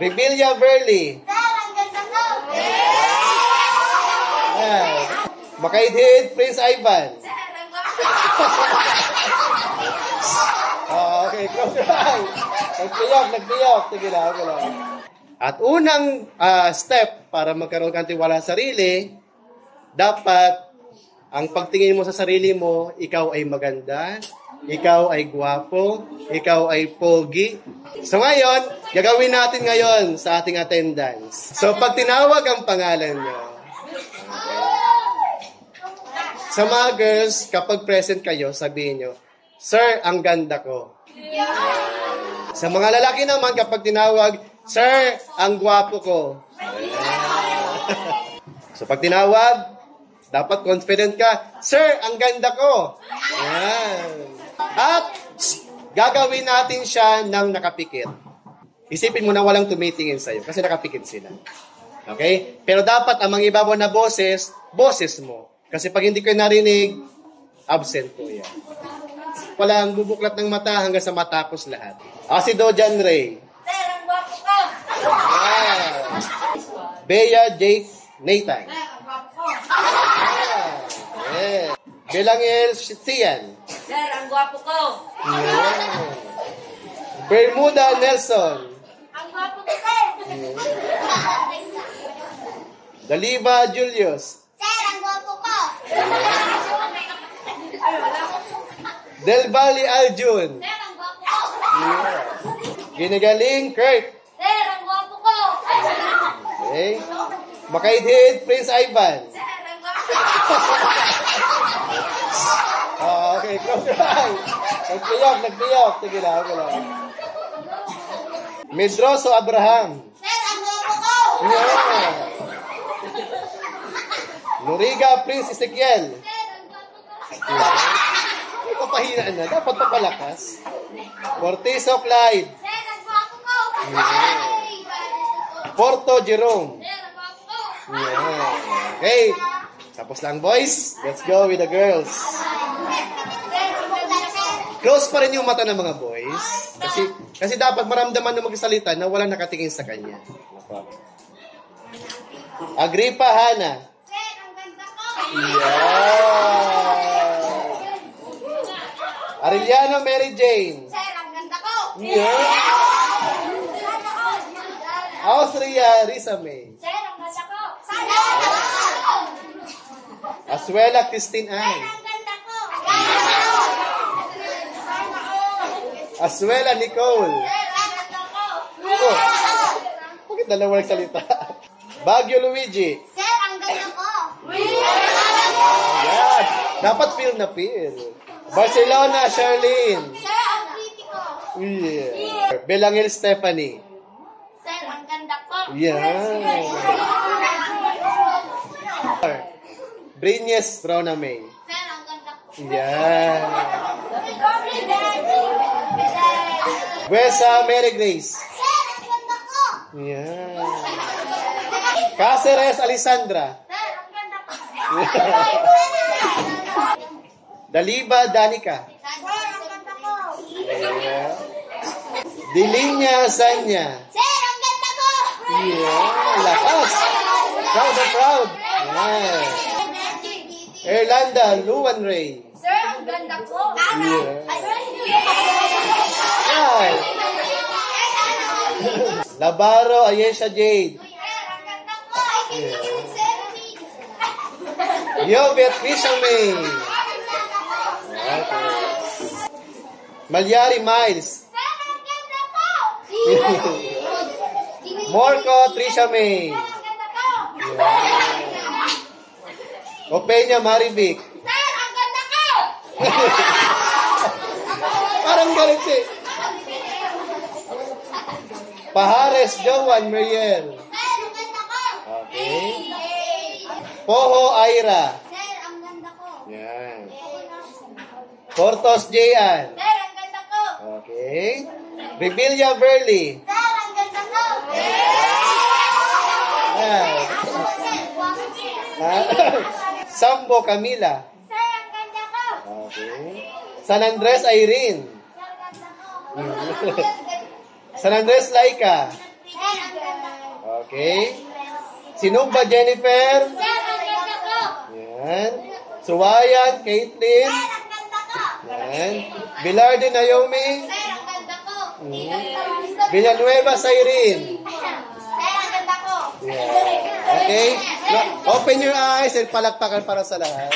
Revilla Verly. Sir, ang ganda ko. Yan. Makaidhid, Prince Ivan. Sir, ang ganda. Okay, close your eyes. Nagtiyok. Sige lang, okay lang. At unang step para magkaroon kang tiwala sa sarili, dapat ang pagtingin mo sa sarili mo, ikaw ay maganda, ikaw ay gwapo, ikaw ay pogi. So ngayon, gagawin natin ngayon sa ating attendance. So pag tinawag ang pangalan nyo, sa mga girls, kapag present kayo, sabihin nyo, Sir, ang ganda ko. Sa mga lalaki naman, kapag tinawag, Sir, ang gwapo ko. So pag tinawag, dapat confident ka, Sir, ang ganda ko. Yan. At gagawin natin siya ng nakapikit. Isipin mo na walang tumitingin sa'yo kasi nakapikit sila. Okay? Pero dapat ang mga ibabaw na boses mo. Kasi pag hindi ko narinig, absent po yan. Walang bubuklat ng mata hanggang sa matapos lahat. Si Dojan Ray. Sir, ang gwapo ko. Bea Jake Nathan. Sir, ang gwapo ko. Yeah. Belangel Sian. Sir, ang gwapo ko. Yeah. Bermuda Nelson. Ang gwapo ko, sir. Daliba Julius. Sir, ang gwapo ko. Del Valle Aljun. Sir, ang gwapo ko. Yeah. Ginagaling Kurt. Sir, ang gwapo ko. Okay. Makaidhid Prince Ivan. Sir, ang gwapo ko. Okay, close your eyes. Nagtiyok. Sige lang, okay lang. Medroso Abraham. Sir, ang gwapo ko. Yeah. Noriga Prince Ezekiel. Sir, ang gwapo ko. May papahinaan na. Dapat papalakas. Cortizo Clyde. Sir, ang gwapo ko. Porto Jerome. Sir, ang gwapo ko. Yeah. Okay. Tapos lang, boys. Let's go with the girls. Sir, ang ganda, sir. Close pa rin yung mata ng mga boys. Kasi dapat maramdaman ng magsalita na walang nakatingin sa kanya. Agripa Hana. Sir, ang ganda ko. Yeah. Arellano Mary Jane. Sir, ang ganda ko. Yeah. Austria Risa May. Sir, ang ganda ko. Sir, ang ganda ko. Asuela Christine Sir, Ann. ang ganda ko. Asuela Nicole. Sir, ang ganda ko. Oh, bakit dalawa nagsalita? Baguio Luigi. Sir, ang ganda ko. Yan. Dapat feel na feel. Barcelona Charlene. Sir, ang pretty ko. Yeah. Belangil Stephanie. Sir, ang ganda ko. Yeah. Brines Rona May. Sir, ang ganda ko. Yeah. Wesa Mary Grace. Sir, ang ganda ko. Yeah. Cáceres Alessandra. Sir, ang ganda ko. Daliba Danica. Sir, ang ganda ko. Yeah. Dilinya Sanya. Sir, ang ganda ko. Yeah. Lakas. Proud. Yeah. Erlanda Luan Ray. Sir, ang ganda ko. Yeah. Ay. Labaro Ayesha Jade. Sir, ang ganda ko. Sir, Yo Beatrice May. Okay. Malyari Miles. ang ganda ko. Morco Trisha May. Sir, ang ganda ko. Opeña Marivic. Sir, ang ganda ko. Parang galit eh. Pahares Joan Mariel. Sir, ang ganda ko. Okay. Poho Aira. Sir, ang ganda ko. Yan. Portos Jayan. Sir, ang ganda ko. Okay. Revilla Verly. Sir, ang ganda ko. Yan. Ha? Sambo Camila. Sir, ang ganda ko. Okay. San Andres Irene. Sir, ang ganda ko. San Andres Laika. Sir, ang ganda ko. Okay. Sinumba Jennifer. Sir, ang ganda ko. Yan. Suwayan, Caitlin. Sir, ang ganda ko. Yan. Bilardo Naomi. Sir, ang ganda ko. Villanueva Cyrene. Sir, ang ganda ko. Yan. Okay. Open your eyes and palakpakan para sa lahat.